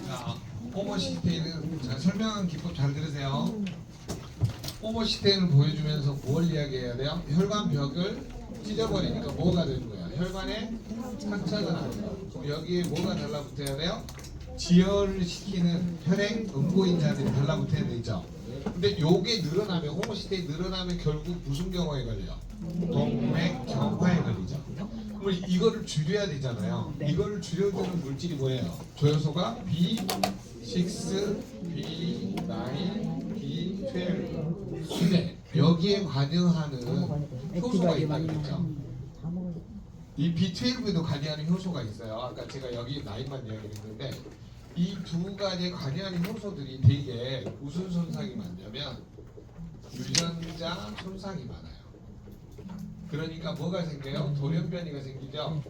자, 호모시스테인은 자, 설명한 기법 잘 들으세요. 호모시스테인을 보여주면서 뭘 이야기해야 돼요? 혈관 벽을 찢어버리니까 뭐가 되는 거야? 혈관에 상처가 나는 거야. 그럼 여기에 뭐가 달라붙어야 돼요? 지혈을 시키는 혈행 음보인자들이 달라붙어야 되죠. 근데 요게 늘어나면 호모시스테인 늘어나면 결국 무슨 경화에 걸려? 동맥경화에 걸리죠. 그럼 이거를 줄여야 되잖아요. 이거를 줄여주는 물질이 뭐예요? 조효소가 B6, B9, B12. 근데 여기에 관여하는 효소가 있다고 했죠. 이 B12에도 관여하는 효소가 있어요. 아까 제가 여기 나이만 이야기했는데 이 두 가지에 관여하는 효소들이 되게 무슨 손상이 많냐면 유전자 손상이 많아요. 그러니까 뭐가 생겨요? 돌연변이가 생기죠.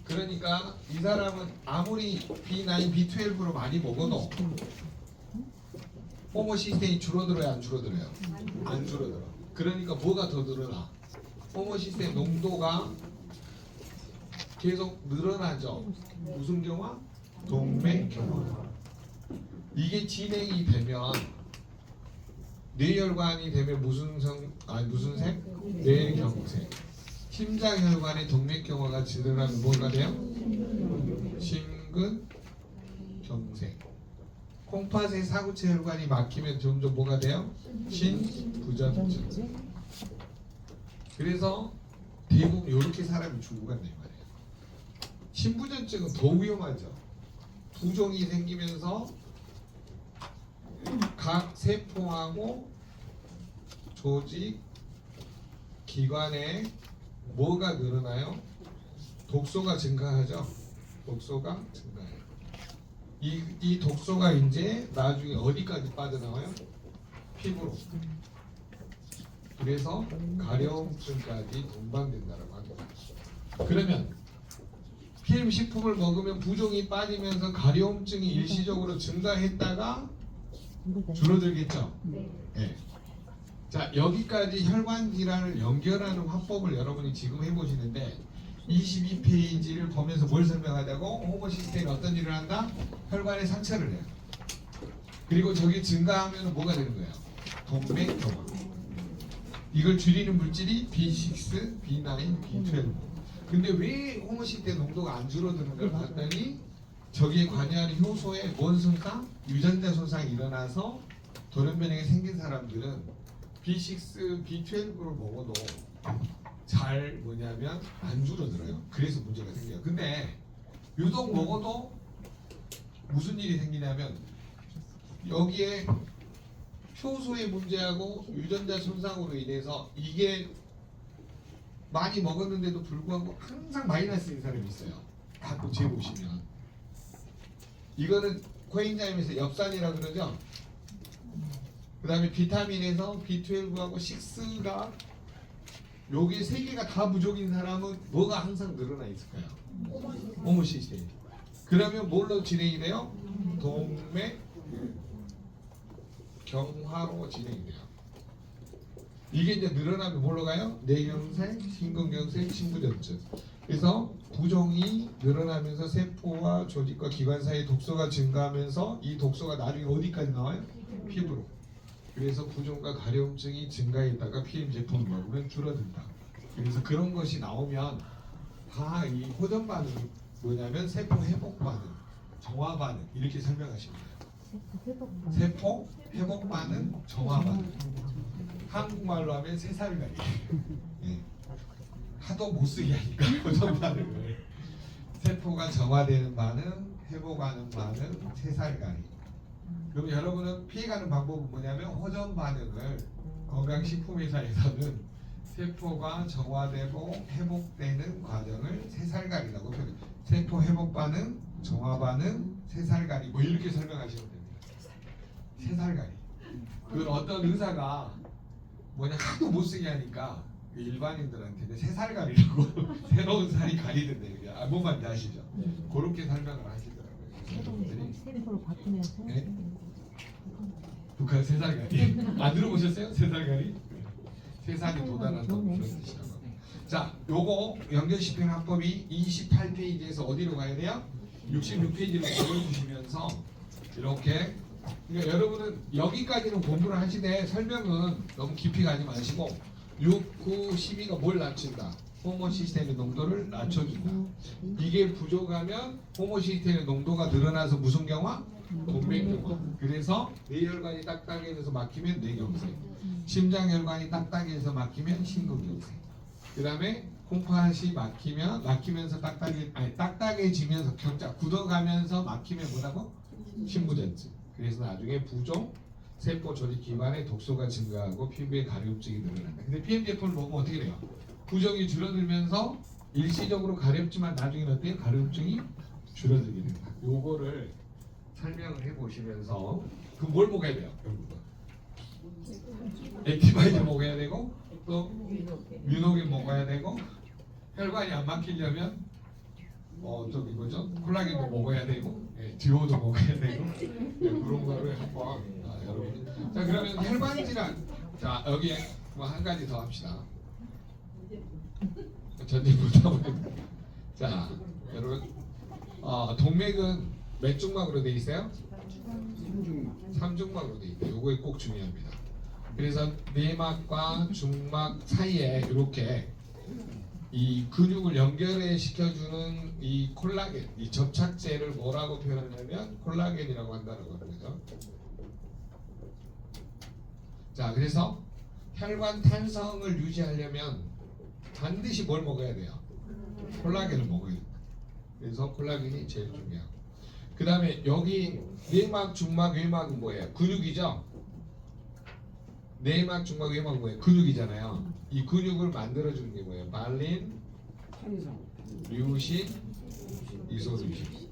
그러니까 이 사람은 아무리 B9, B12로 많이 먹어도 호모시스테인이 줄어들어야 안 줄어들어요? 안 줄어들어. 그러니까 뭐가 더 늘어나? 호모시스테인 농도가 계속 늘어나죠. 무슨 경화? 동맥경화. 이게 진행이 되면 뇌혈관이 되면 무슨 색? 뇌경색. 심장혈관의 동맥경화가 진행하면 뭐가 돼요? 심근경색. 콩팥의 사구체 혈관이 막히면 점점 뭐가 돼요? 신부전증. 그래서 대부분 이렇게 사람이 죽고 간단 말이에요. 신부전증은 더 위험하죠. 부종이 생기면서 각 세포하고 조직, 기관에 뭐가 늘어나요? 독소가 증가하죠. 독소가 증가해요. 이 독소가 이제 나중에 어디까지 빠져나와요? 피부로. 그래서 가려움증까지 동반된다고 합니다. 그러면 피임 식품을 먹으면 부종이 빠지면서 가려움증이 일시적으로 증가했다가 줄어들겠죠. 네. 자, 여기까지 혈관 질환을 연결하는 화법을 여러분이 지금 해보시는데 22페이지를 보면서 뭘 설명하자고? 호모시스테인 어떤 일을 한다? 혈관에 상처를 해요. 그리고 저게 증가하면 뭐가 되는 거예요? 동맥경화. 이걸 줄이는 물질이 B6, B9, B12. 근데 왜 호모시스테인 농도가 안 줄어드는 걸 봤더니 저기에 관여하는 효소에 뭔 손상? 유전자 손상이 일어나서 돌연변이가 생긴 사람들은 B6, B12를 먹어도 잘 뭐냐면 안 줄어들어요. 그래서 문제가 생겨요. 근데 유독 먹어도 무슨 일이 생기냐면 여기에 효소의 문제하고 유전자 손상으로 인해서 이게 많이 먹었는데도 불구하고 항상 마이너스인 사람이 있어요. 가끔 재보시면 이거는 코엔자임에서 엽산이라고 그러죠. 그 다음에 비타민에서 B12하고 6가 여기 세 개가 다 부족인 사람은 뭐가 항상 늘어나 있을까요? 호모시스테인. 그러면 뭘로 진행이 돼요? 동맥 경화로 진행이 돼요. 이게 이제 늘어나면 뭘로 가요? 뇌경색, 심근경색, 심부전증. 그래서 부종이 늘어나면서 세포와 조직과 기관 사이에 독소가 증가하면서 이 독소가 나중에 어디까지 나와요? 피부로. 그래서 부종과 가려움증이 증가했다가 피임 제품을 먹으면 줄어든다. 그래서 그런 것이 나오면 다 이 호전 반응이 뭐냐면 세포 회복 반응, 정화 반응 이렇게 설명하시면 돼요. 세포 회복 반응, 정화 반응. 한국말로 하면 새살갈이. 예. 하도 못 쓰게 하니까 호전 반응을. 세포가 정화되는 반응, 회복하는 반응, 새살갈이. 그럼 여러분은 피해가는 방법은 뭐냐면 호전 반응을 건강식품회사에서는 세포가 정화되고 회복되는 과정을 새살갈이라고 표현해요. 세포 회복 반응, 정화 반응, 새살갈이 뭐 이렇게 설명하시면 됩니다. 새살갈이. 그건 어떤 의사가 뭐냐 하도 못 쓰게 하니까 일반인들한테는 새살갈이라고 새로운 살이 가리던데 뭔 말인지 아시죠? 그렇게 설명을 하시더라고요. 세포로 바꾸면서 네? 북한 새살갈이 안 들어보셨어요? 새살갈이? 세상에 도달한다고 그런 뜻이라고. 자, 요거 연결시키는 합법이 28페이지에서 어디로 가야 돼요? 66페이지를 보여주시면서 이렇게 그러니까 여러분은 여기까지는 공부를 하시되 설명은 너무 깊이 가지 마시고 6, 9, 12가 뭘 낮춘다? 호모시스테인의 농도를 낮춰준다. 이게 부족하면 호모시스테인의 농도가 늘어나서 무슨 경화? 동맥경화. 그래서 뇌혈관이 딱딱해져서 막히면 뇌경색, 심장혈관이 딱딱해져서 막히면 심근경색. 그 다음에 콩팥이 막히면서 딱딱해지면서 경자 굳어가면서 막히면 뭐라고? 심부전증. 그래서 나중에 부종 세포 조직 기반의 독소가 증가하고 피부에 가려움증이 늘어난다. 근데 PM 제품을 먹으면 어떻게 돼요? 부종이 줄어들면서 일시적으로 가렵지만 나중에는 어때요? 가려움증이 줄어들게 된다. 요거를 설명을 해보시면서 그 뭘 먹어야 돼요? 결국은 액티바이드 먹어야 되고 또 뮤노겐 먹어야 되고 혈관이 안 막히려면 저기 뭐죠? 콜라겐도 먹어야 되고 듀오도 먹어야 되고 그런 거를 한번 여러분 자 그러면 혈관 질환 자 여기에 뭐 한 가지 더 합시다. 전쟁부터 자 여러분 동맥은 몇 중막으로 돼 있어요? 삼중막으로 돼 있다. 요거에 꼭 중요합니다. 그래서 내막과 중막 사이에 이렇게 이 근육을 연결해 시켜주는 이 콜라겐, 이 접착제를 뭐라고 표현하냐면 콜라겐이라고 한다는 거죠. 자, 그래서 혈관 탄성을 유지하려면 반드시 뭘 먹어야 돼요? 콜라겐을 먹어야 돼요. 그래서 콜라겐이 제일 중요하고. 그 다음에 여기 내막, 중막, 외막은 뭐예요? 근육이죠? 내막, 중막, 외막은 뭐예요? 근육이잖아요. 이 근육을 만들어주는 게 뭐예요? 발린, 류신, 이소류신.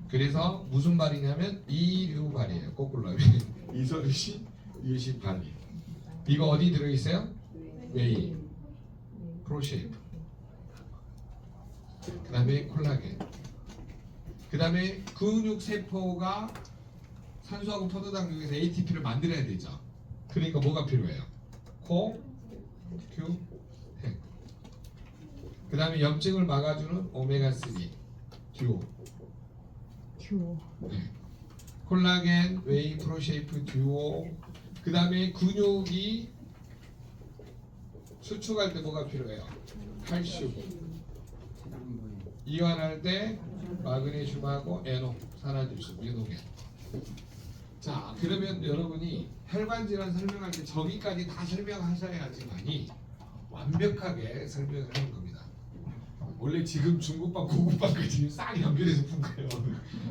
그래서 무슨 발이냐면 이류발이에요. 거꾸로 하면 이소류신, 류신, 발린. 이거 어디 들어있어요? 웨이, 프로쉐이프. 그 다음에 콜라겐. 그 다음에 근육 세포가 산소하고 포도당중에서 ATP를 만들어야 되죠. 그러니까 뭐가 필요해요? 코, 큐, 핵. 그 다음에 염증을 막아주는 오메가3, 듀오. 네. 콜라겐, 웨이, 프로쉐이프, 듀오. 그 다음에 근육이 수축할 때 뭐가 필요해요? 칼슘. 이완할 때 마그네슘하고 NO 사라질 수 뮤노겐. 자 그러면 여러분이 혈관 질환 설명할 때 저기까지 다 설명하셔야지만이 완벽하게 설명을 하는 겁니다. 원래 지금 중급반 고급반까지 싹 연결해서 푼 거예요.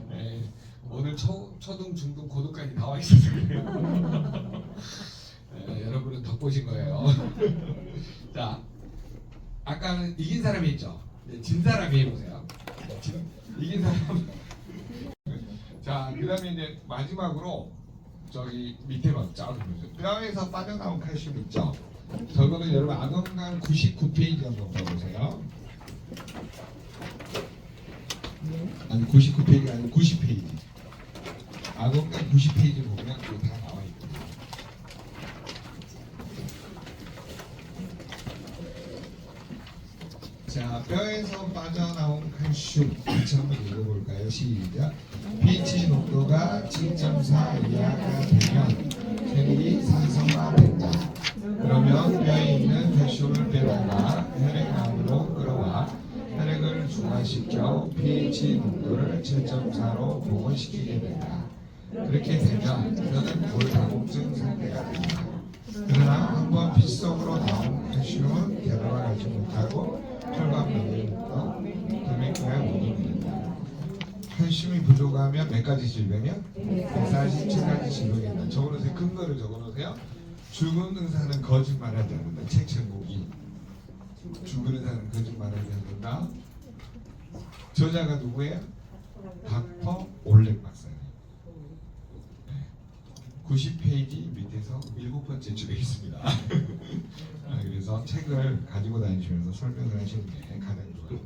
네, 오늘 초등 중등 고등까지 나와 있어서 그래요. 네, 여러분은 덕보신 거예요. 자 아까는 이긴 사람이 있죠. 진 사람이 해보세요. 이긴 사람. 자, 그 다음에 이제 마지막으로 저기 밑에 봤죠. 뼈에서 빠져나온 칼슘 있죠. 저거는 여러분 악원강 99페이지 한번 봐보세요. 아니 99페이지가 아니고 90페이지. 악원강 90페이지 보면 그거 다 나와 있거든요. 자, 뼈에서 빠져나온 칼슘 같이 한번 읽어볼까요? 시작. pH 농도가 7.4 이하가 되면 혈이 산성화된다. 그러면 뼈에 있는 칼슘을 빼다가 혈액 안으로 끌어와 혈액을 중화시켜 pH 농도를 7.4로 복원시키게 된다. 그렇게 되면 뼈는 골다공증 상태가 된다. 그러나 한번 핏속으로 나온 칼슘은 되돌아가지 못하고 혈관 병으로부터 동맥경화에 오게 된다. 칼슘이 부족하면 몇 가지 질병이요? 147가지 질병이 있다. 적어놓으세요. 큰 거를 적어놓으세요. 죽은 의사는 거짓말하지 않는다. 책 제목이 죽은 의사는 거짓말하지 않는다. 저자가 누구예요? 닥터 올렉 박사님. 90페이지 밑에서 7번째 줄에 있습니다. 그래서 책을 가지고 다니시면서 설명을 하시는 게 가장 좋아요.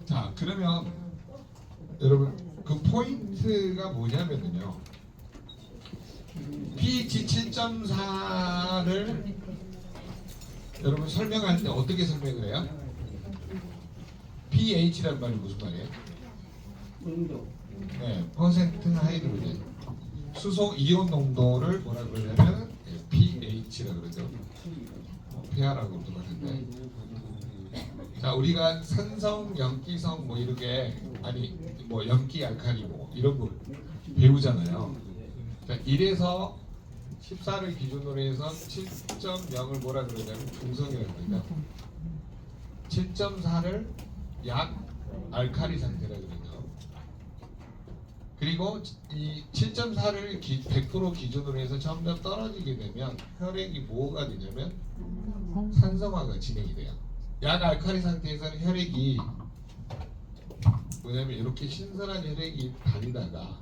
자, 그러면 여러분 그 포인트가 뭐냐면요. pH 7.4를 여러분 설명할 때 어떻게 설명을 해요? pH란 말이 무슨 말이에요? 농도. 네, 퍼센트 하이드로젠. 수소 이온 농도를 뭐라 그러냐면 pH라 그러죠. pH라고도 하는데. 자, 우리가 산성, 염기성 뭐 이렇게 아니 뭐 염기, 알칼리 뭐 이런 거 배우잖아요. 자, 1에서 14를 기준으로 해서 7.0을 뭐라 그러냐면 중성이라고 그러니까 7.4를 약 알칼리 상태라 그러죠. 그리고 이 7.4를 100% 기준으로 해서 점점 떨어지게 되면 혈액이 뭐가 되냐면 산성화가 진행이 돼요. 약 알칼리 상태에서는 혈액이 뭐냐면 이렇게 신선한 혈액이 다니다가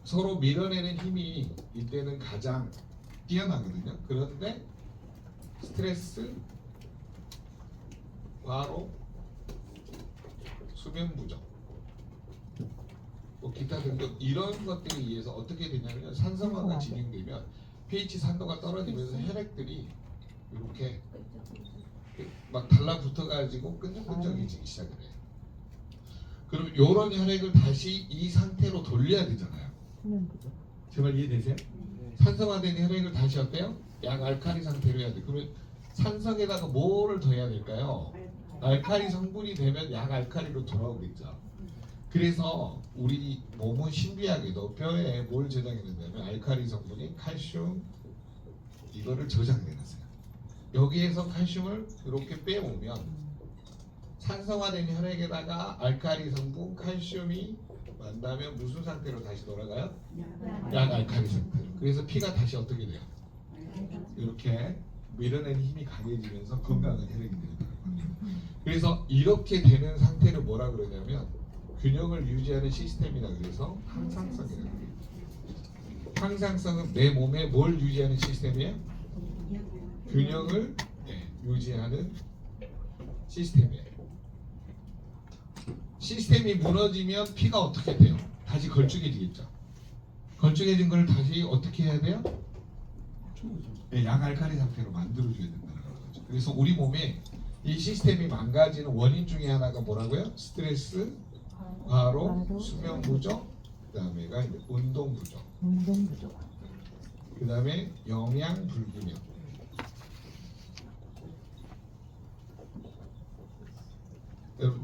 서로 밀어내는 힘이 이때는 가장 뛰어나거든요. 그런데 스트레스, 과로, 수면 부족, 뭐 기타 등등 이런 것들에 의해서 어떻게 되냐면 산성화가 진행되면 pH 산도가 떨어지면서 혈액들이 이렇게 막 달라붙어가지고 끈적끈적해지기 시작을 해요. 그럼 이런 혈액을 다시 이 상태로 돌려야 되잖아요. 제발 이해되세요? 산성화된 혈액을 다시 어때요? 약 알칼리 상태로 해야 돼. 그러면 산성에다가 뭐를 더해야 될까요? 알칼리 성분이 되면 약 알칼리로 돌아오겠죠. 그래서 우리 몸은 신비하게도 뼈에 뭘 저장해놨냐면 알칼리 성분이 칼슘 이거를 저장해놨어요. 여기에서 칼슘을 이렇게 빼오면 산성화된 혈액에다가 알칼리 성분 칼슘이 만나면 무슨 상태로 다시 돌아가요? 약 알칼리 상태로. 그래서 피가 다시 어떻게 돼요? 이렇게 밀어내는 힘이 강해지면서 건강한 혈액이 되는 거예요. 그래서 이렇게 되는 상태를 뭐라 그러냐면 균형을 유지하는 시스템이라 그래서 항상성이라고 해요. 항상성은 내 몸에 뭘 유지하는 시스템이에요? 균형을 유지하는 시스템이에요. 시스템이 무너지면 피가 어떻게 돼요? 다시 걸쭉해지겠죠. 걸쭉해진 걸 다시 어떻게 해야 돼요? 약알칼리 상태로 만들어줘야 된다는 거죠. 그래서 우리 몸에 이 시스템이 망가지는 원인 중에 하나가 뭐라고요? 스트레스, 과로, 수면 부족, 그다음에가 이제 운동 부족. 그다음에 영양 불균형.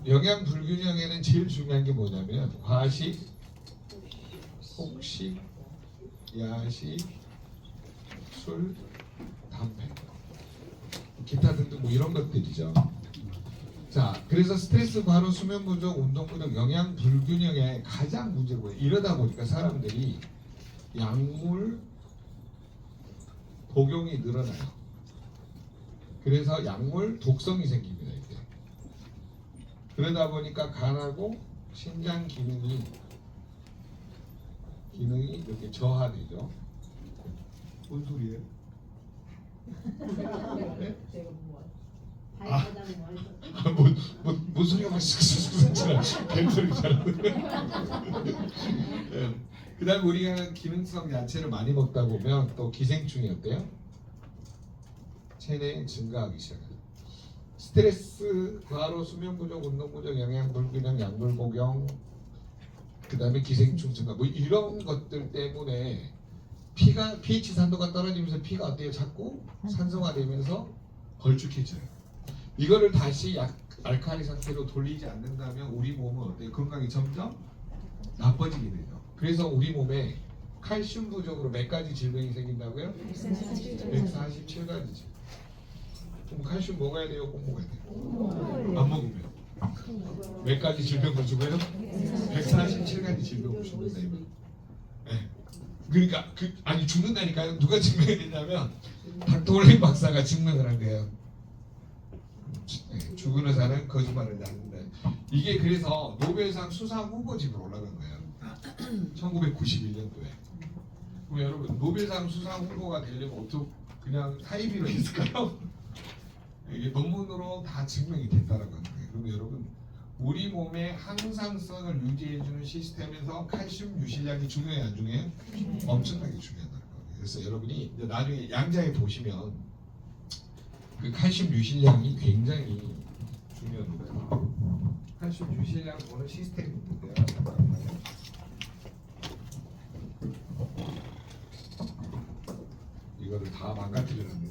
영양 불균형에는 제일 중요한 게 뭐냐면 과식, 폭식, 야식, 술, 담배, 기타 등등 뭐 이런 것들이죠. 자, 그래서 스트레스, 과로, 수면 부족, 운동 부족, 영양 불균형의 가장 문제가 뭐예요? 이러다 보니까 사람들이 약물 복용이 늘어나요. 그래서 약물 독성이 생깁니다. 이게. 그러다 보니까 간하고 신장 기능이 이렇게 저하되죠. 뭔 소리예요? 네? 뭔 소리가 막 쓱쓱쓱 뱀소리처럼. 그다음에 우리가 기능성 야채를 많이 먹다 보면 또 기생충이 어때요? 체내에 증가하기 시작해요. 스트레스, 과로, 수면 부족, 운동 부족, 영양 불균형, 약물 복용, 그다음에 기생충 증가 뭐 이런 것들 때문에 피가 pH 산도가 떨어지면서 피가 어때요? 자꾸 산성화되면서 걸쭉해져요. 이거를 다시 약 알칼리 상태로 돌리지 않는다면 우리 몸은 어때요? 건강이 점점 나빠지게 되죠. 그래서 우리 몸에 칼슘 부족으로 몇 가지 질병이 생긴다고요? 147가지 질병. 그럼 칼슘 먹어야 돼요? 꼭 먹어야 돼요? 안 먹으면 몇 가지 질병을 죽어요? 147가지 질병을 죽는다 이거. 네. 그러니까 아니 죽는다니까요. 누가 증명했냐면 닥터올린 박사가 증명을 한 거예요. 네, 죽은 의사는 거짓말을 하는데 이게 그래서 노벨상 수상 후보집으로 올라간 거예요. 1991년도에. 그럼 여러분 노벨상 수상 후보가 되려면 어떻게 그냥 사이비로 했을까요? 이게 논문으로 다 증명이 됐다라고 하는 거예요. 그럼 여러분 우리 몸의 항상성을 유지해주는 시스템에서 칼슘 유실량이 중요해요, 안 중요해요? 엄청나게 중요하다는 거예요. 그래서 여러분이 이제 나중에 양자에 보시면 그 칼슘 유실량이 굉장히 중요한 거예요. 칼슘 유실량 보는 시스템이 있는데요. 잠깐만요. 이거를 다 망가뜨려놨네.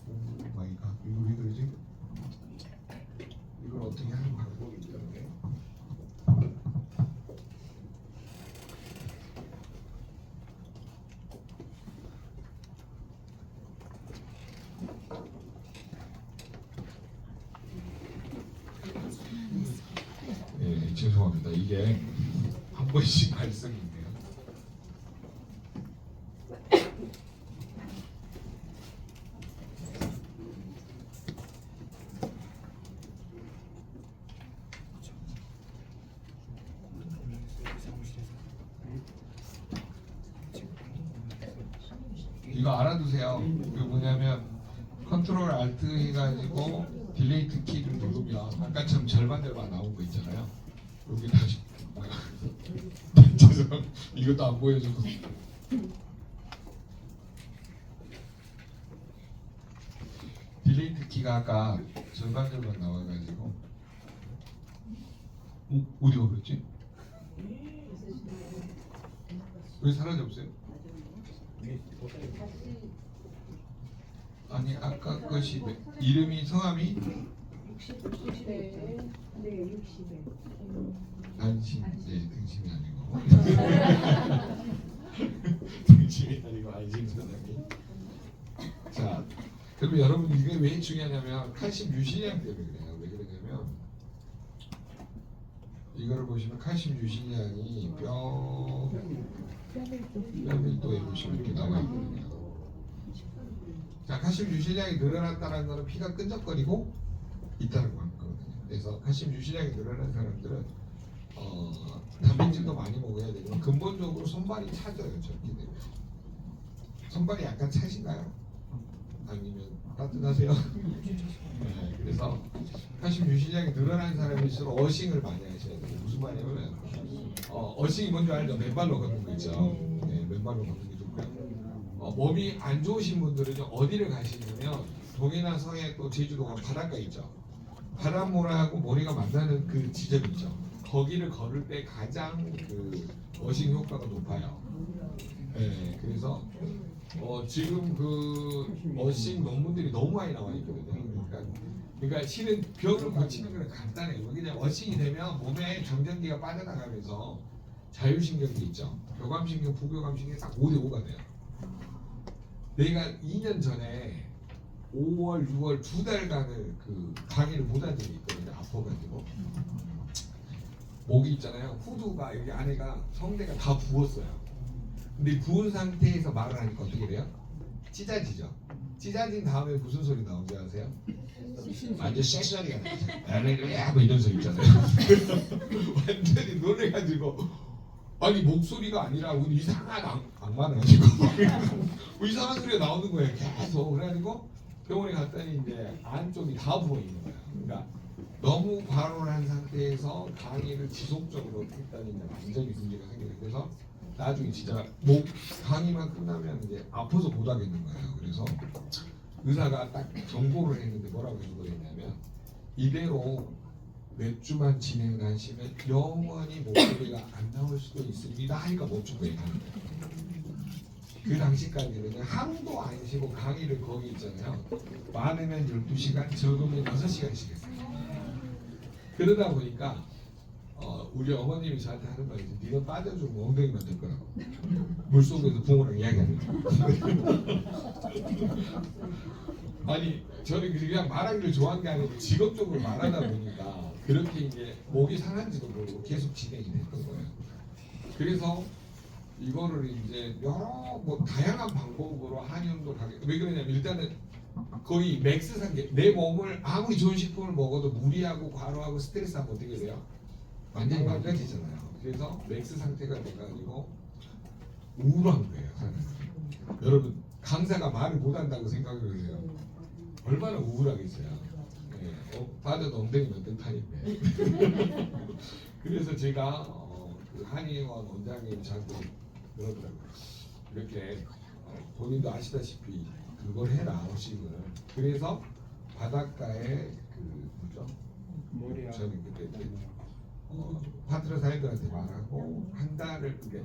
오 마이 갓, 이거 왜 그러지? 이걸 어떻게 하는 방법이 있던데? 예, 죄송합니다. 이게 한 번씩 발생이 있네요. 이거 알아두세요. 이거 뭐냐면 컨트롤 알트 해가지고 딜레이트 키를 누르면 아까처럼 절반 나온 거 있잖아요. 여기 다시 죄송합니다. 이것도 안 보여줘서. 딜레이트 키가 아까 절반 나와가지고 어디가 그랬지? 왜 사라졌어요? 아니 아까 것이 이름이 성함이 60에 네 60에 안심 네 등심이 아니고 등심이 아니고 안심 사장님. 자 그러면 여러분 이게 왜 중요하냐면 칼슘 유실량 때문에 그래요. 왜 그러냐면 이거를 보시면 칼슘 유실량이 뼈밀도에 보시면 이렇게 나와 있거든요. 자, 칼슘 유실량이 늘어났다는 것은 피가 끈적거리고 있다는 거거든요. 그래서 칼슘 유실량이 늘어난 사람들은 단백질도 많이 먹어야 되지만 근본적으로 손발이 차져요. 저렇게 되면. 손발이 약간 차신가요? 아니면 따뜻하세요? 네, 그래서 칼슘 유실량이 늘어난 사람일수록 어싱을 많이 하셔야 돼요. 무슨 말이냐면 어싱이 뭔지 알죠? 맨발로 걷는 거 있죠. 네, 맨발로 걷는 게 좋고요. 몸이 안 좋으신 분들은 어디를 가시냐면 동해나 서해 또 제주도가 바닷가 있죠. 바닷모래하고 모래가 만나는 그 지점이 있죠. 거기를 걸을 때 가장 그 어싱 효과가 높아요. 네, 그래서 지금 그 어싱 논문들이 너무 많이 나와 있거든요. 그러니까 실은 병을 고치는 건 간단해요. 그냥 어싱이 되면 몸에 정전기가 빠져나가면서 자율신경도 있죠. 교감신경, 부교감신경이 딱 5대5가 돼요. 내가 2년 전에 5월, 6월 2달간을 그 강의를 못한 적이 있거든요. 아파가지고 목이 있잖아요. 후두가 여기 안에가 성대가 다 부었어요. 근데 부은 상태에서 말을 하니까 어떻게 돼요? 찢어지죠. 찢어진 다음에 무슨 소리 나오는지 아세요? 완전 섹스 소리가 나죠. 뭐 이런 소리 있잖아요. 완전히 놀래가지고 아니 목소리가 아니라 이상한 악마는 아니고 이상한 소리가 나오는 거예요. 계속. 그래가지고 병원에 갔더니 이제 안쪽이 다 부어 있는 거예요. 그러니까 너무 과로를 한 상태에서 강의를 지속적으로 했더니 이제 완전히 문제가 생겨요. 그래서 나중에 진짜 목 강의만 끝나면 이제 아파서 못 하겠는 거예요. 그래서 의사가 딱 경고를 했는데 뭐라고 경고했냐면 이대로 몇 주만 진행을 하시면 영원히 목소리가 안 나올 수도 있습니다 하니까 멈춘 거예요. 그 당시까지는 하루도 안 쉬고 강의를 거기 있잖아요. 많으면 12시간, 적으면 6시간씩 했어요. 그러다 보니까 우리 어머님이 저한테 하는 말이 네가 빠져주면 엉덩이만 될 거라고. 물속에서 붕어랑 이야기하는 아니 저는 그냥 말하기를 좋아한 게 아니고 직업적으로 말하다 보니까 그렇게 이제 목이 상한지도 모르고 계속 진행이 됐던 거예요. 그래서 이거를 이제 여러 뭐 다양한 방법으로 한의원도 가게. 왜 그러냐면 일단은 거의 맥스 상태. 내 몸을 아무리 좋은 식품을 먹어도 무리하고 과로하고 스트레스하면 어떻게 돼요? 완전히 망가지잖아요. 그래서 맥스 상태가 돼가지고 우울한 거예요. 사람은. 여러분 강사가 말을 못한다고 생각을 해요. 얼마나 우울하겠어요. 네, 받아도 엉덩이 몇 등 판인데. 그래서 제가 그 한의원 원장님 자꾸 그러더라고요. 이렇게 본인도 아시다시피 그걸 해라 호식을. 그래서 바닷가에 그 뭐죠? 머리야. 저는 그때 파트너 사이들한테 말하고 한 달을 그게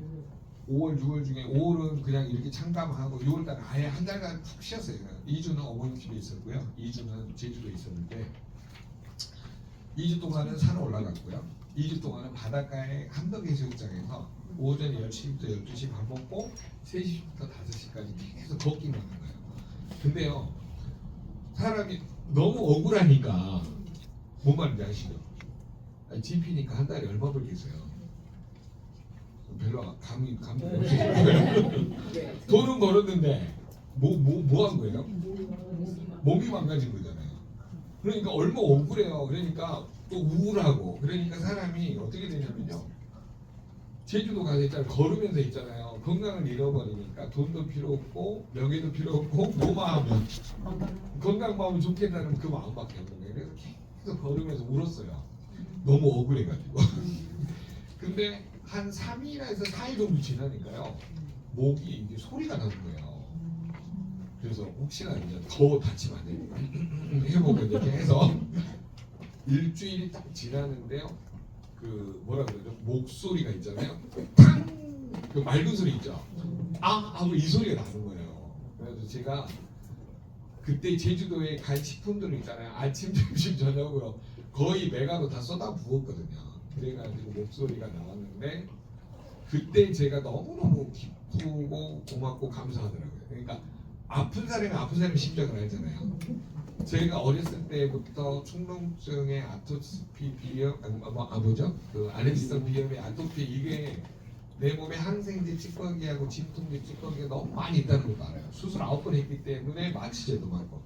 5월 6월 중에 5월은 그냥 이렇게 참감하고 6월 달은 아예 한 달간 푹 쉬었어요. 2주는 어머니 집에 있었고요. 2주는 제주도에 있었는데 2주 동안은 산에 올라갔고요. 2주 동안은 바닷가에 함덕해수욕장에서 오전 10시부터 12시 밥 먹고 3시부터 5시까지 계속 걷기만 한 거예요. 근데요 사람이 너무 억울하니까 뭔 말인지 아시죠? GP니까 한 달에 얼마 벌겠어요? 별로 감이 없으실 거예요. 돈은 벌었는데 뭐 한 거예요? 몸이 망가진 거잖아요. 그러니까 얼마 억울해요. 그러니까 또 우울하고 그러니까 사람이 어떻게 되냐면요. 제주도 가서 있잖아요. 걸으면서 있잖아요. 건강을 잃어버리니까 돈도 필요 없고 명예도 필요 없고 뭐만 하면 건강만 하면 좋겠다는 그 마음밖에 없는 거예요. 그래서 계속 걸으면서 울었어요. 너무 억울해가지고. 근데 한 3일에서 4일 정도 지나니까요. 목이 이게 소리가 나는 거예요. 그래서 혹시나 이제 더 다치면 안 되니까 해보고 이렇게 해서 일주일이 딱 지나는데요. 그 뭐라 그러죠? 목소리가 있잖아요. 탕! 그 맑은 소리 있죠. 아! 하고 이 소리가 나는 거예요. 그래서 제가 그때 제주도에 간 식품들은 있잖아요. 아침, 점심, 저녁으로 거의 메가로 다 쏟아 부었거든요. 그래가지고 목소리가 나왔는데 그때 제가 너무너무 기쁘고 고맙고 감사하더라고요. 그러니까 아픈 사람이 심정을 알잖아요. 제가 어렸을 때부터 충농증의 아토피 비염, 뭐죠? 그 알레르기성 비염의 아토피 이게 내 몸에 항생제 찌꺼기하고 진통제 찌꺼기가 너무 많이 있다는 것도 알아요. 수술 9번 했기 때문에 마취제도 맞고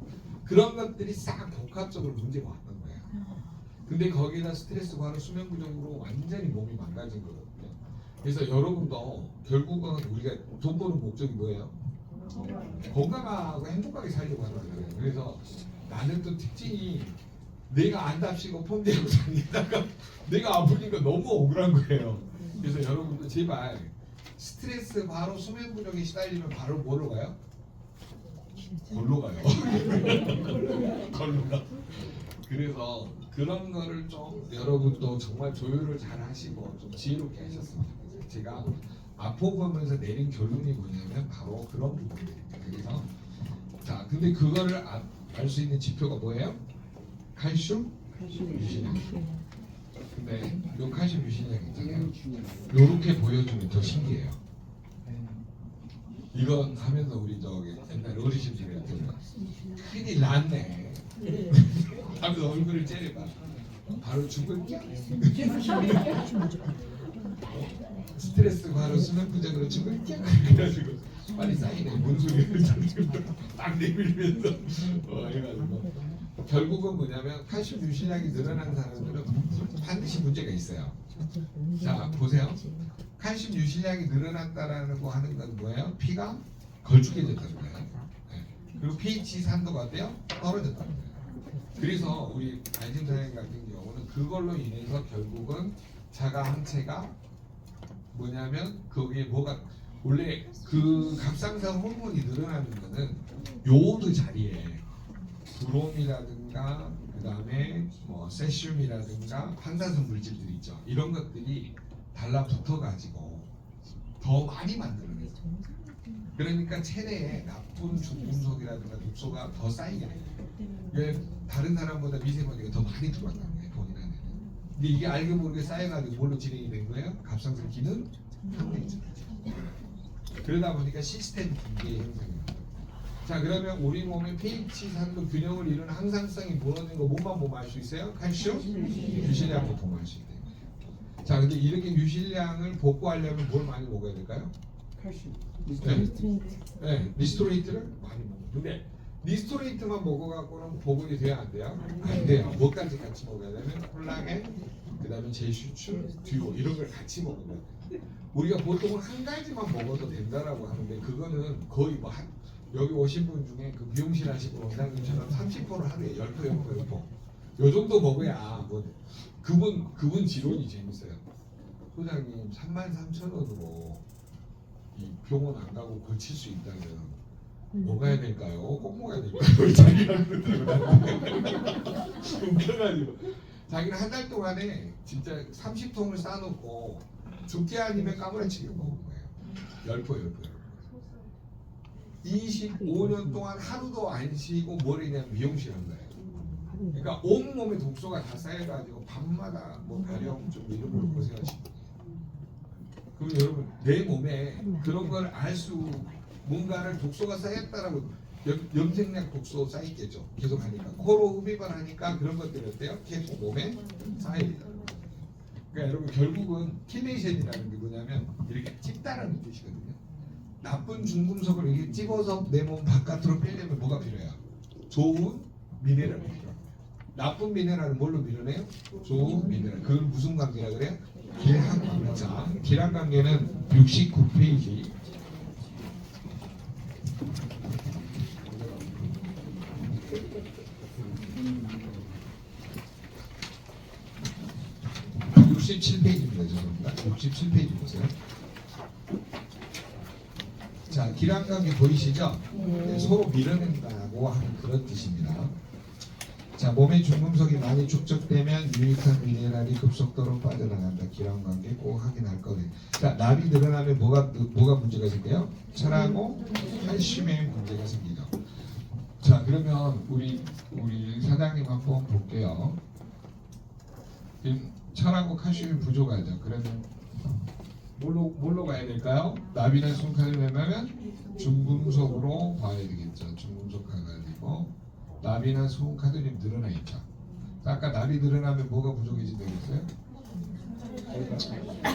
그런 것들이 싹 복합적으로 문제가 왔던 거예요. 근데 거기다 스트레스 과로 수면 부족으로 완전히 몸이 망가진 거거든요. 그래서 여러분도 결국은 우리가 돈 버는 목적이 뭐예요? 건강하고 행복하게 살려고 하는 거예요. 그래서 나는 또 특징이 내가 안 답시고 폰대하고 다니다가 내가 아프니까 너무 억울한 거예요. 그래서 여러분도 제발 스트레스 바로 수면 부족에 시달리면 바로 뭐로 가요? 걸로 가요. 걸로 가. 그래서 그런 거를 좀 여러분도 정말 조율을 잘 하시고 좀 지혜롭게 하셨으면 좋겠어요. 제가 아파보면서 내린 결론이 뭐냐면 바로 그런 부분입니다. 그래서 자, 근데 그거를 알 수 있는 지표가 뭐예요? 칼슘 유신약. 근데 요 칼슘 유신약 있잖아요. 요렇게 보여주면 더 신기해요. 이건 하면서 우리 저기 옛날 어르신들이 큰일 났네 하면서 얼굴을 째려봐. 바로 죽을게. 스트레스 바로 수면 부족으로 죽을게. 그래가지고 빨리 사인해. 뭔 소리를 딱 내밀면서 해가지고 결국은 뭐냐면 칼슘 유신량이 늘어난 사람들은 반드시 문제가 있어요. 자 보세요. 칼슘 유신량이 늘어났다라는 거 하는 건 뭐예요? 피가 걸쭉해졌다는 거예요. 네. 그리고 pH 산도가 어때요? 떨어졌다는 거예요. 그래서 우리 안심 사장 같은 경우는 그걸로 인해서 결국은 자가 항체가 뭐냐면 거기에 뭐가 원래 그 갑상선 호르몬이 늘어나는 거는 요오드 자리에 브롬이라든가 그 다음에 뭐 세슘이라든가 황산성 물질들이 있죠. 이런 것들이 달라붙어 가지고 더 많이 만들어내요. 그러니까 체내에 나쁜 중금속이라든가 독소가 더 쌓이게 돼요. 왜 다른 사람보다 미세먼지가 더 많이 들어왔다는 거예요. 본인 안에는. 근데 이게 알게 모르게 쌓여가지고 뭘로 진행이 된 거예요? 갑상선 기능 항대증. 그러다 보니까 시스템 붕괴의 형성이 나요. 자 그러면 우리 몸의 pH 산도 균형을 이루는 항상성이 무너진 거 뭐만 보면 알 수 있어요? 칼슘 유실량을 보면 알 수 있대요. 자 근데 이렇게 유실량을 복구하려면 뭘 많이 먹어야 될까요? 칼슘. 네, 리스토레이트를 많이 먹어요. 근데 리스토레이트만 먹어갖고는 복원이 돼야 안 돼요? 안 돼요. 뭐까지 같이 먹어야 되면 콜라겐, 그 다음에 제슈출, 듀오 이런 걸 같이 먹어야 돼요. 우리가 보통은 한 가지만 먹어도 된다라고 하는데 그거는 거의 뭐 한 여기 오신 분 중에 그 미용실 하시는 원장님처럼 30%를 하루에 10포, 10포, 10포 요 정도 먹어야 뭐 그분 지론이 재밌어요. 소장님 33,000원으로 이 병원 안 가고 고칠 수 있다면 먹어야 될까요? 꼭 먹어야 될까요? 자기가 그러더라고요. 웃겨가지고 자기는 한 달 동안에 진짜 30통을 싸놓고 죽기 아니면 까무라치게 먹은 거예요. 10포 25년 동안 하루도 안 쉬고 뭘 했냐면 미용실 한 거예요. 그러니까 온몸에 독소가 다 쌓여가지고 밤마다 뭐 발염 좀 이런 걸로 고생하시고. 그럼 여러분 내 몸에 그런 걸 알 수 뭔가를 독소가 쌓였다라고 염색약 독소 쌓이겠죠. 계속 하니까 코로 흡입을 하니까 그런 것들이 어때요? 계속 몸에 쌓입니다. 그러니까 여러분 결국은 킬레이션이라는 게 뭐냐면 이렇게 찝다라는 뜻이거든요. 나쁜 중금속을 이렇게 찝어서 내 몸 바깥으로 빼려면 뭐가 필요해요? 좋은 미네랄이 필요합니다. 나쁜 미네랄은 뭘로 밀어내요? 좋은 미네랄. 그걸 무슨 관계라 그래요? 기란관계. 자, 기란관계는 69페이지. 아, 67페이지입니다. 죄송합니다. 67페이지 보세요. 자, 기란관계 보이시죠? 네, 서로 밀어낸다고 하는 그런 뜻입니다. 자, 몸에 중금속이 많이 축적되면 유익한 미네랄이 급속도로 빠져나간다. 기란관계 꼭 확인할 거예요. 자, 납이 늘어나면 뭐가 문제가 생겨요? 철하고 칼슘에 문제가 생기죠. 자, 그러면 우리 사장님 한번 볼게요. 지금 철하고 칼슘이 부족하죠. 그러면 뭘로 가야 될까요? 납이나 순칼륨하면 중금속으로 봐야 되겠죠. 중금속 가가지고 납이나 수은카드뮴 늘어나 있죠. 아까 납이 늘어나면 뭐가 부족해진다고 했어요?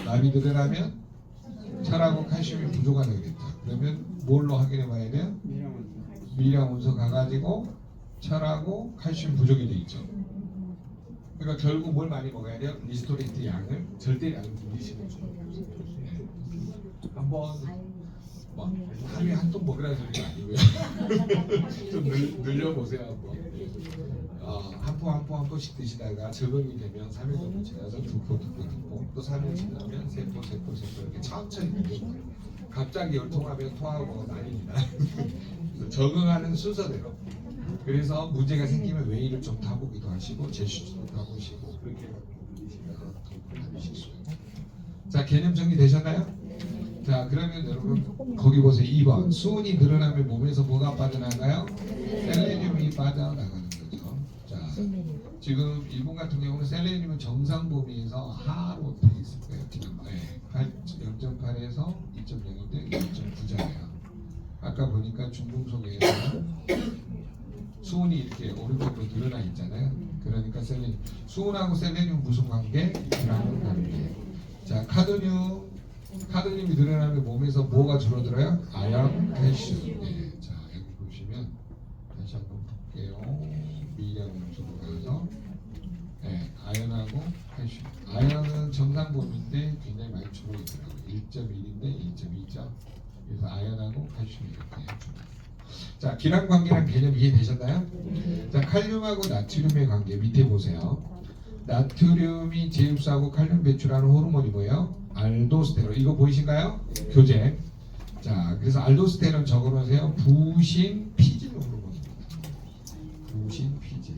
납이 늘어나면 철하고 칼슘이 부족하다고 그랬죠. 그러면 뭘로 확인해 봐야 돼요? 미량원소 가가지고 철하고 칼슘 부족이 돼 있죠. 그러니까 결국 뭘 많이 먹어야 돼요? 리스토레이트 양을 절대량을 늘리시는 거죠. 한번 뭐 하루에 한 통 먹으라는 소리가 아니고요. 좀 늘려보세요 한번. 한 포씩 드시다가 적응이 되면 3일 정도 지나서 2포 또 3일 지나면 3포 이렇게 천천히 늘려요. 갑자기 열통하면 토하고 난립니다. 적응하는 순서대로. 그래서 문제가 생기면 웨이를 좀 타보기도 하시고 제슈도 타보시고 그렇게 늘리시면 더 많으실 수 있어요. 자, 개념 정리 되셨나요? 자, 그러면 여러분 거기 보세요. 2번 수은이 늘어나면 몸에서 뭐가 빠져나가요? 셀레늄이 빠져나가는 거죠. 자, 지금 일본 같은 경우는 셀레늄은 정상 범위에서 하로 돼 있을 거예요. 지금 0.8에서 2.0인데 2.9잖아요. 아까 보니까 중금속에서 수은이 이렇게 오른쪽으로 늘어나 있잖아요. 그러니까 수은하고 셀레늄 무슨 관계? 기란관 관계. 자, 카드뮴이 늘어나면 몸에서 뭐가 줄어들어요? 아연, 칼슘. 네, 자, 여기 보시면 다시 한번 볼게요. 미량원소로 가서 아연하고 칼슘. 아연은 정상 범위인데 굉장히 많이 줄어들더라고요. 1.1인데 1.2죠. 그래서 아연하고 칼슘이 이렇게 줄어요. 자, 기란관계란 개념 이해되셨나요? 자, 칼륨하고 나트륨의 관계 밑에 보세요. 나트륨이 제흡수하고 칼륨 배출하는 호르몬이 뭐예요? 알도스테론. 이거 보이신가요? 교재. 자, 그래서 알도스테론 적어놓으세요. 부신 피질 호르몬입니다. 부신 피질.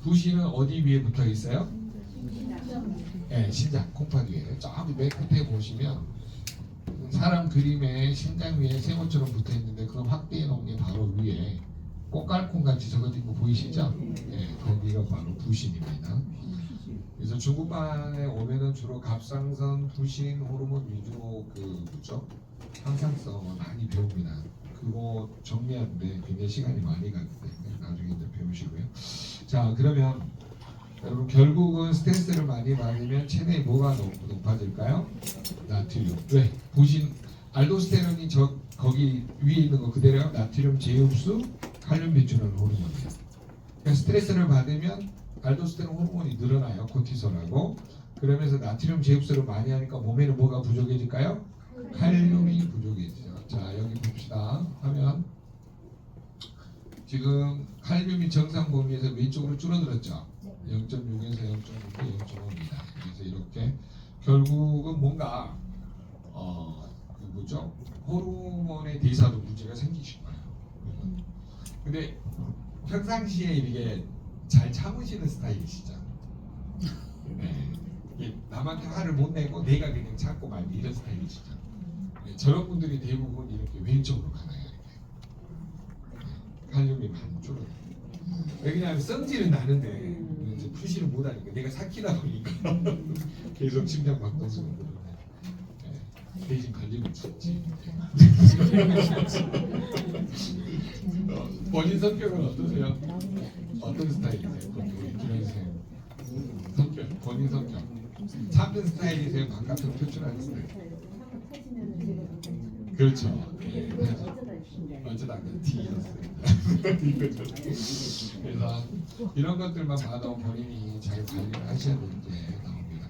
부신은 어디 위에 붙어 있어요? 네, 신장, 콩팥 위에. 저기 맨 끝에 보시면 사람 그림에 신장 위에 세모처럼 붙어 있는데 그거 확대해 놓은 게 바로 위에 꽃갈콘 같이 적어진 거 보이시죠? 네, 거기가 바로 부신입니다. 그래서 중국반에 오면은 주로 갑상선, 부신, 호르몬 위주로 그죠? 항상성을 많이 배웁니다. 그거 정리하는데 굉장히 시간이 많이 가기 때문에 나중에 이제 배우시고요. 자, 그러면 여러분 결국은 스트레스를 많이 받으면 체내에 뭐가 높아질까요? 나트륨. 왜? 부신 알도스테론이 거기 위에 있는 거 그대로요. 나트륨 제흡수, 칼륨 배출하는 호르몬이에요. 그러니까 스트레스를 받으면 알도스테론 호르몬이 늘어나요. 코티솔하고. 그러면서 나트륨 제흡수를 많이 하니까 몸에는 뭐가 부족해질까요? 칼륨이 부족해지죠. 자, 여기 봅시다. 화면. 지금 칼륨이 정상 범위에서 왼쪽으로 줄어들었죠. 0.6에서 0.6에 0.5입니다. 그래서 이렇게 결국은 뭔가 그 뭐죠? 호르몬의 대사도 문제가 생기실 거예요. 근데 평상시에 이렇게 잘 참으시는 스타일이시죠? 네. 이게 남한테 화를 못 내고 내가 그냥 참고 말고 이런 스타일이시죠? 네. 저런 분들이 대부분 이렇게 왼쪽으로 가나요? 이렇게. 칼륨이 많이 줄어요. 왜냐하면 성질은 나는데 이제 푸시를 못하니까 내가 삭히다 보니까 계속 심장 박동수는 그러네. 네. 대신 관리는 좋지. 본인 성격은 어떠세요? 어떤 스타일이세요? 우리 김현생 성격, 본인 성격 참는 스타일이세요? 반갑게 표출하는 스타일? 그렇죠. 네. 어쩌다 그 T였어요. 그래서 이런 것들만 봐도 본인이 잘 관리를 하셔야 되는 게 나옵니다.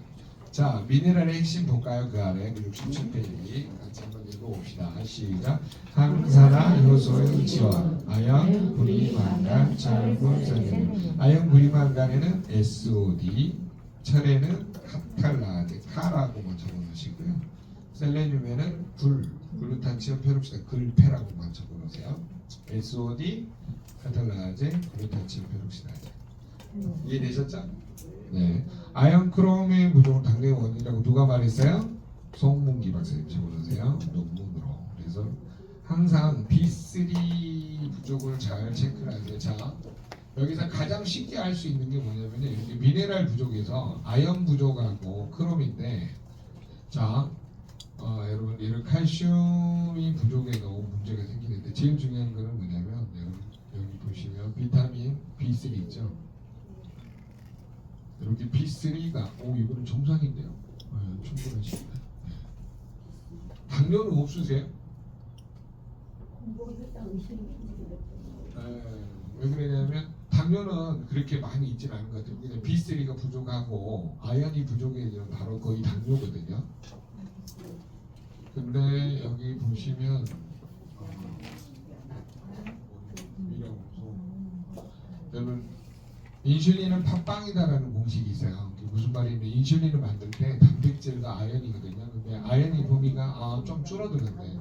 자, 미네랄의 핵심 볼까요? 그 아래 67페이지 같이 한번 읽어봅시다. 시작. 항산화 효소의 지원, 아연, 구리, 망간, 철분, 셀레늄. 아연, 구리, 망간에는 SOD, 철에는 카탈라제, 카라고만 적어놓으시고요. 셀레늄에는 글루탄치온 페록시다, 글페라고만 적어놓으세요. SOD, 카탈라제, 글루탄치온 페록시다제. 이해되셨죠? 네. 아연 크롬의 부족은 당뇨의 원인이라고 누가 말했어요? 송문기 박사님 적어놓으세요. 논문으로. 그래서 항상 B3 부족을 잘 체크를 하세요. 자, 여기서 가장 쉽게 알 수 있는 게 뭐냐면요. 이렇게 미네랄 부족에서 아연 부족하고 크롬인데, 자, 여러분 이런 칼슘이 부족에 너무 문제가 생기는데 제일 중요한 거는 뭐냐면 여기 보시면 비타민 B3 있죠. 이렇게 B3가 이거는 정상인데요. 충분하십니다. 당뇨는 없으세요? 왜 그러냐면 당뇨는 그렇게 많이 있진 않은 것 같아요. 그냥 B3가 부족하고 아연이 부족해지면 바로 거의 당뇨거든요. 근데 여기 보시면 여러분 인슐린은 팥빵이다라는 공식이 있어요. 그게 무슨 말이냐면 인슐린을 만들 때 단백질과 아연이거든요. 근데 아연의 범위가 좀 줄어드는데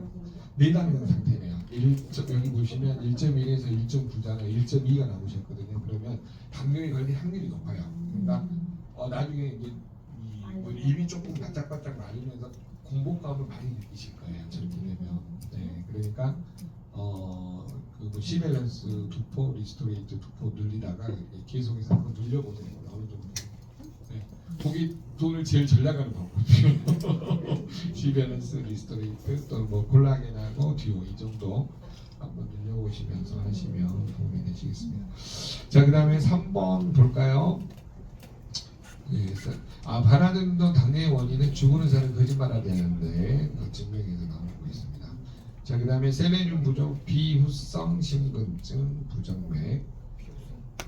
내담는 상태네요. 여기 보시면 1.1에서 1.9잖아요. 1.2가 나오셨거든요. 그러면 당뇨에 걸릴 확률이 높아요. 그러니까 나중에 이제 입이 조금 바짝바짝 마르면서 공복감을 많이 느끼실 거예요. 저렇게 되면. 네, 그러니까 그 시밸런스 두포, 리스토레이트 두포 늘리다가 계속해서 한번 늘려보세요. 어느 정도. 네, 거기 돈을 제일 잘 나가는 방법이에요. 시밸런스, 리스토레이트 또 뭐 콜라겐하고 듀오 이 정도 한번 늘려보시면서 하시면 도움이 되시겠습니다. 자, 그다음에 3번 볼까요? 바나든도 당뇨의 원인은 죽은 의사는 거짓말하게 하는데 증명해서 나오고 있습니다. 자, 그 다음에 셀레늄 부족, 비후성 심근증, 부정맥.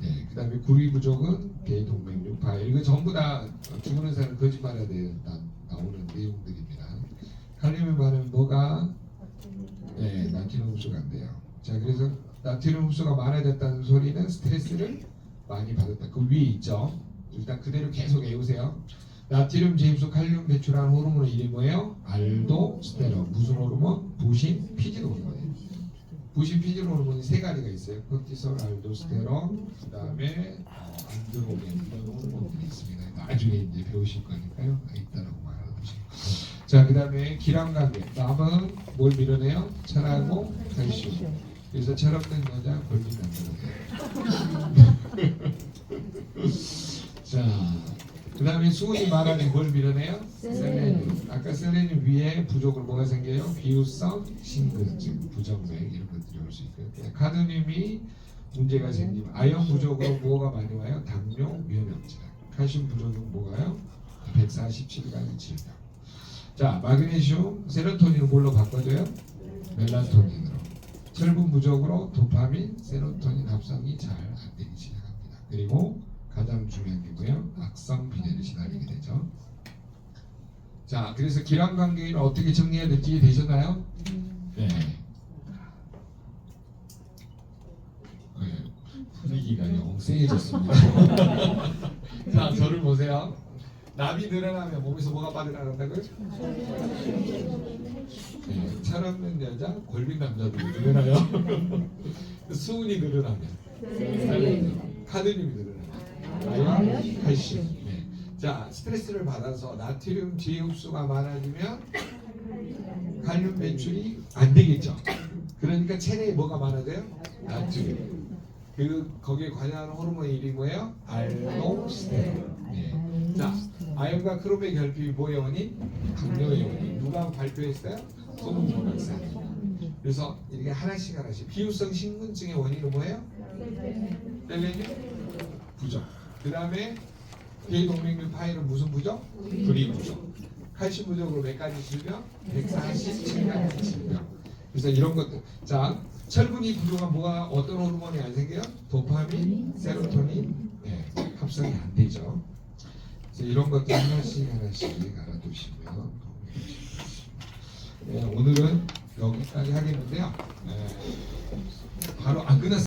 네, 그 다음에 구리 부족은 대동맥류 파열. 이거 전부 다 죽은 의사는 거짓말하게 된다 나오는 내용들입니다. 칼륨의 반응은 뭐가? 네, 나트륨 흡수가 안 돼요. 자, 그래서 나트륨 흡수가 많아졌다는 소리는 스트레스를 많이 받았다. 그 위에 있죠. 일단 그대로 계속 외우세요. 나트륨 재입수 칼륨 배출하는 호르몬의 이름이 뭐예요? 알도스테론. 무슨 호르몬? 부신 피질 호르몬이에요. 부신 피질 호르몬이 세 가지가 있어요. 코티솔, 알도스테론, 그 다음에 안드로겐 이런 호르몬들이 있습니다. 나중에 이제 배우실 거니까요. 있다라고 말하시고. 자, 그 다음에 기랑관계. 남은 뭘 밀어내요? 철하고 칼슘. 그래서 철없는 여자 골빈 남자거든요. 자, 그 다음에 수은이 말하는 뭘 밀어내요? 셀레늄. 아까 셀레늄 위에 부족으로 뭐가 생겨요? 비후성 심근증, 부정맥 이런 것들이 올 수 있고요. 카드뮴이 문제가 생기면 아연 부족으로 뭐가 많이 와요? 당뇨, 면역질환. 칼슘 부족은 뭐가요? 147가지 질병. 자, 마그네슘, 세로토닌을 뭘로 바꿔줘요? 멜라토닌으로. 철분 부족으로 도파민, 세로토닌 합성이 잘 안 되기 시작합니다. 그리고 가장 중요한 게고요. 악성 비대를 시달리게 되죠. 자, 그래서 기랑관계는 어떻게 정리해야 될지 이해되셨나요? 네. 분위기가 영 세해졌습니다. 자, 저를 보세요. 납이 늘어나면 몸에서 뭐가 빠져나간다고요? 네, 철없는 여자, 골빈 남자들이 늘어나요. 수은이 늘어나면 카드뮴이 늘어나요. 아연, 칼슘. 네. 자, 스트레스를 받아서 나트륨 재흡수가 많아지면 칼륨 배출이 안 되겠죠. 그러니까 체내에 뭐가 많아져요? 나트륨. 거기에 관여하는 호르몬의 이름이 뭐예요? 알도스테론. 네. 자, 아연과 크롬의 결핍이 뭐의 원인? 당뇨의 원인. 누가 발표했어요? 손흥민 박사. 그래서 이렇게 하나씩 비후성 신근증의 원인은 뭐예요? 셀레늄 부족. 그 다음에 대동맥류 파열은 무슨 부족? 불이 부족. 칼슘 부족으로 몇 가지 질병? 147가지 질병. 그래서 이런 것들. 자, 철분이 부족한 뭐가 어떤 호르몬이 안 생겨요? 도파민, 세로토닌 합성이 안 되죠. 그래서 이런 것들 하나씩 알아두시고요. 오늘은 여기까지 하겠는데요. 바로 안 끝났어요.